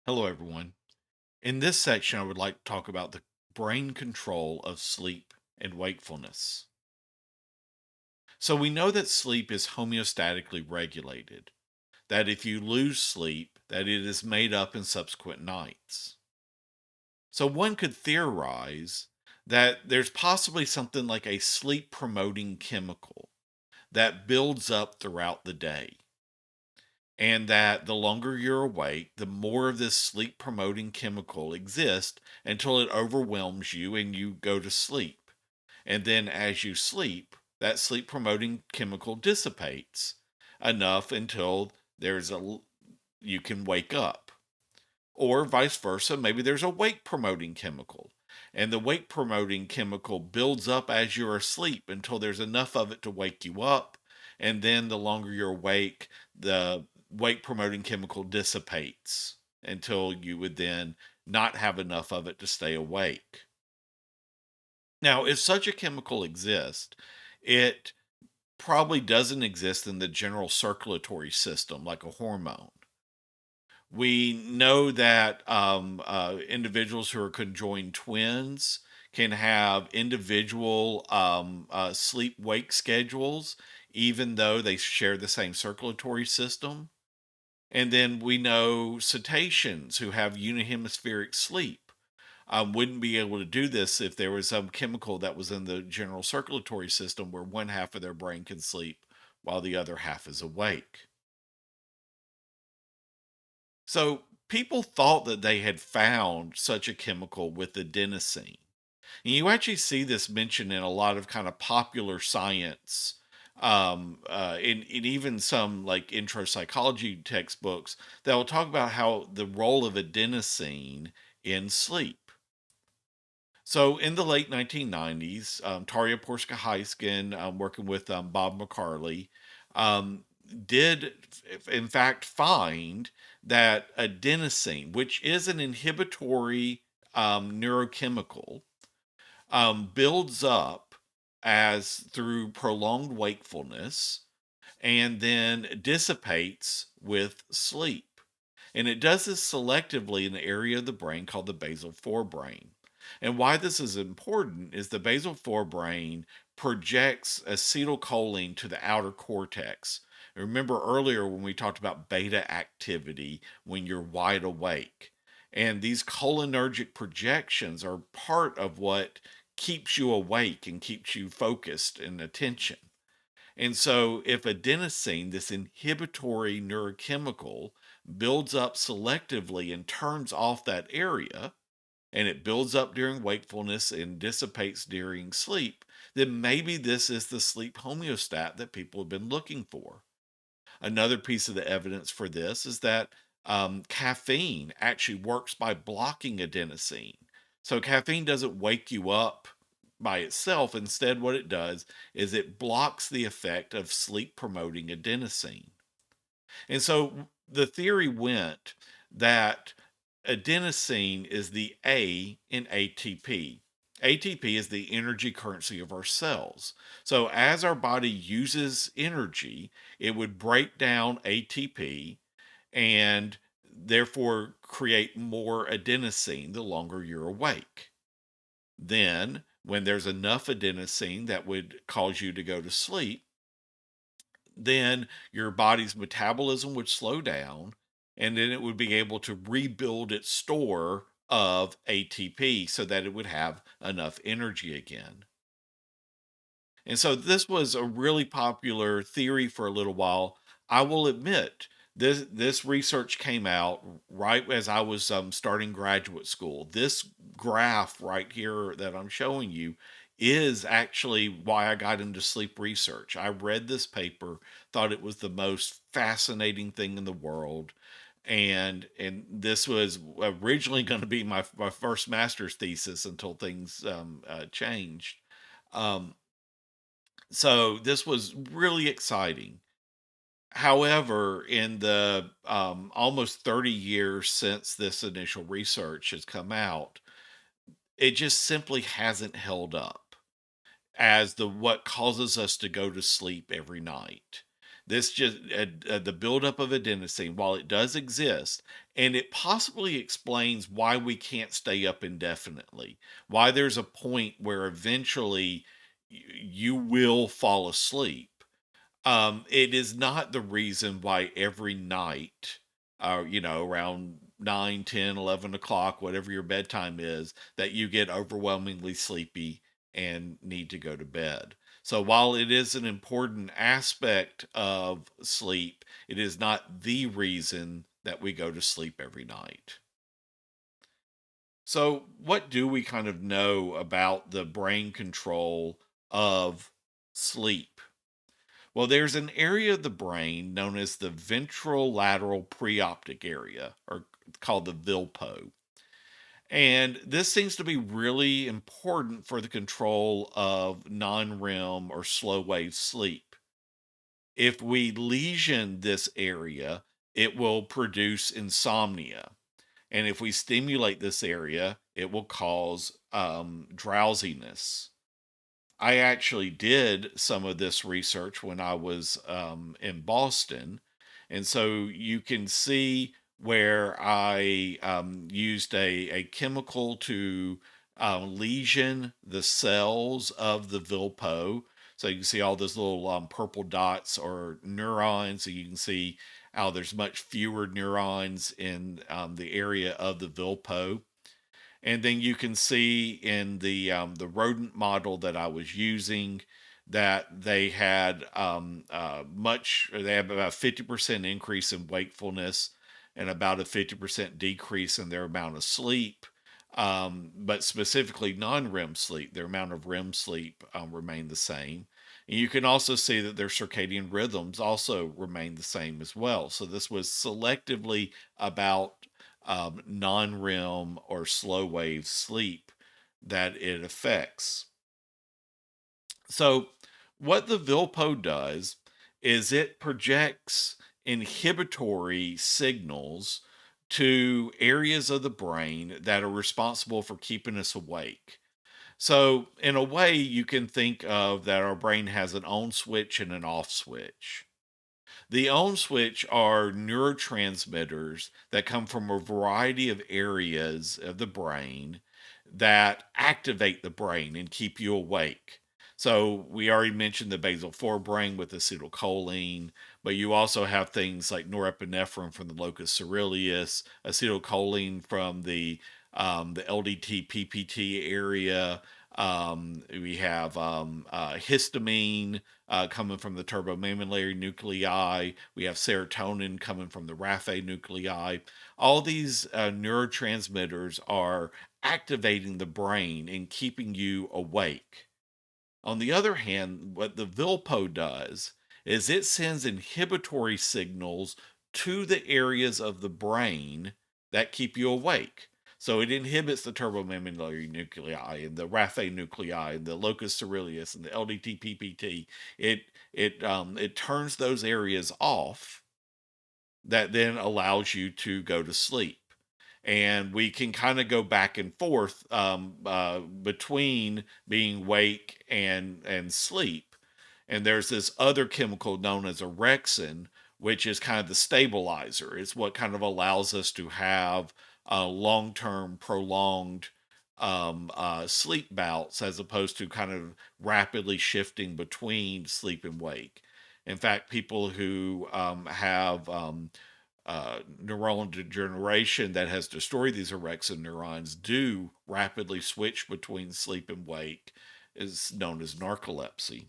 Hello, everyone. In this section, I would like to talk about the brain control of sleep and wakefulness. So, we know that sleep is homeostatically regulated, that if you lose sleep, that it is made up in subsequent nights. So, one could theorize that there's possibly something like a sleep promoting chemical that builds up throughout the day. And that the longer you're awake, the more of this sleep promoting chemical exists until it overwhelms you and you go to sleep. And then as you sleep, that sleep promoting chemical dissipates enough until you can wake up. Or vice versa, maybe there's a wake promoting chemical. And the wake promoting chemical builds up as you're asleep until there's enough of it to wake you up. And then the longer you're awake, the wake promoting chemical dissipates until you would then not have enough of it to stay awake. Now, if such a chemical exists, it probably doesn't exist in the general circulatory system like a hormone. We know that individuals who are conjoined twins can have individual sleep wake schedules, even though they share the same circulatory system. And then we know cetaceans who have unihemispheric sleep wouldn't be able to do this if there was some chemical that was in the general circulatory system where one half of their brain can sleep while the other half is awake. So people thought that they had found such a chemical with adenosine. And you actually see this mentioned in a lot of kind of popular science, in even some like intro psychology textbooks that will talk about how the role of adenosine in sleep. So in the late 1990s, Tarja Porska-Heiskin, working with Bob McCarley, um, did in fact find that adenosine, which is an inhibitory neurochemical, builds up as through prolonged wakefulness and then dissipates with sleep. And it does this selectively in the area of the brain called the basal forebrain. And why this is important is the basal forebrain projects acetylcholine to the outer cortex. Remember earlier when we talked about beta activity when you're wide awake. And these cholinergic projections are part of what keeps you awake and keeps you focused and attention. And so, if adenosine, this inhibitory neurochemical, builds up selectively and turns off that area, and it builds up during wakefulness and dissipates during sleep, then maybe this is the sleep homeostat that people have been looking for. Another piece of the evidence for this is that caffeine actually works by blocking adenosine. So caffeine doesn't wake you up by itself. Instead, what it does is it blocks the effect of sleep promoting adenosine. And so the theory went that adenosine is the A in ATP. ATP is the energy currency of our cells. So as our body uses energy, it would break down ATP and therefore create more adenosine the longer you're awake. Then, when there's enough adenosine that would cause you to go to sleep, then your body's metabolism would slow down and then it would be able to rebuild its store of ATP so that it would have enough energy again. And so this was a really popular theory for a little while. I will admit this research came out right as I was starting graduate school. This graph right here that I'm showing you is actually why I got into sleep research. I read this paper, thought it was the most fascinating thing in the world, and this was originally going to be my first master's thesis until things changed. Um, so this was really exciting. However, in the almost 30 years since this initial research has come out, it just simply hasn't held up as the what causes us to go to sleep every night. This just the buildup of adenosine, while it does exist, and it possibly explains why we can't stay up indefinitely, why there's a point where eventually you will fall asleep. It is not the reason why every night, around 9, 10, 11 o'clock, whatever your bedtime is, that you get overwhelmingly sleepy and need to go to bed. So while it is an important aspect of sleep, it is not the reason that we go to sleep every night. So, what do we kind of know about the brain control of sleep? Well, there's an area of the brain known as the ventral lateral preoptic area, or called the VILPO. And this seems to be really important for the control of non REM or slow wave sleep. If we lesion this area, it will produce insomnia. And if we stimulate this area, it will cause drowsiness. I actually did some of this research when I was in Boston. And so you can see where I used a chemical to lesion the cells of the Vilpo. So you can see all those little purple dots or neurons. So you can see how there's much fewer neurons in the area of the Vilpo. And then you can see in the rodent model that I was using that they had they have about 50% increase in wakefulness and about a 50% decrease in their amount of sleep. But specifically non-REM sleep, their amount of REM sleep remained the same. And you can also see that their circadian rhythms also remain the same as well. So this was selectively about non REM or slow wave sleep that it affects. So, what the Vilpo does is it projects inhibitory signals to areas of the brain that are responsible for keeping us awake. So, in a way, you can think of that our brain has an on switch and an off switch. The on switch are neurotransmitters that come from a variety of areas of the brain that activate the brain and keep you awake. So we already mentioned the basal forebrain with acetylcholine, but you also have things like norepinephrine from the locus ceruleus, acetylcholine from the LDT PPT area. We have histamine coming from the turbomammillary nuclei. We have serotonin coming from the raphe nuclei. All these neurotransmitters are activating the brain and keeping you awake. On the other hand, what the Vilpo does is it sends inhibitory signals to the areas of the brain that keep you awake. So it inhibits the turbomammillary nuclei and the raphe nuclei and the locus ceruleus and the LDT-PPT. It turns those areas off that then allows you to go to sleep. And we can kind of go back and forth between being awake and sleep. And there's this other chemical known as orexin, which is kind of the stabilizer. It's what kind of allows us to have long term, prolonged sleep bouts as opposed to kind of rapidly shifting between sleep and wake. In fact, people who have neuronal degeneration that has destroyed these orexin neurons do rapidly switch between sleep and wake, is known as narcolepsy.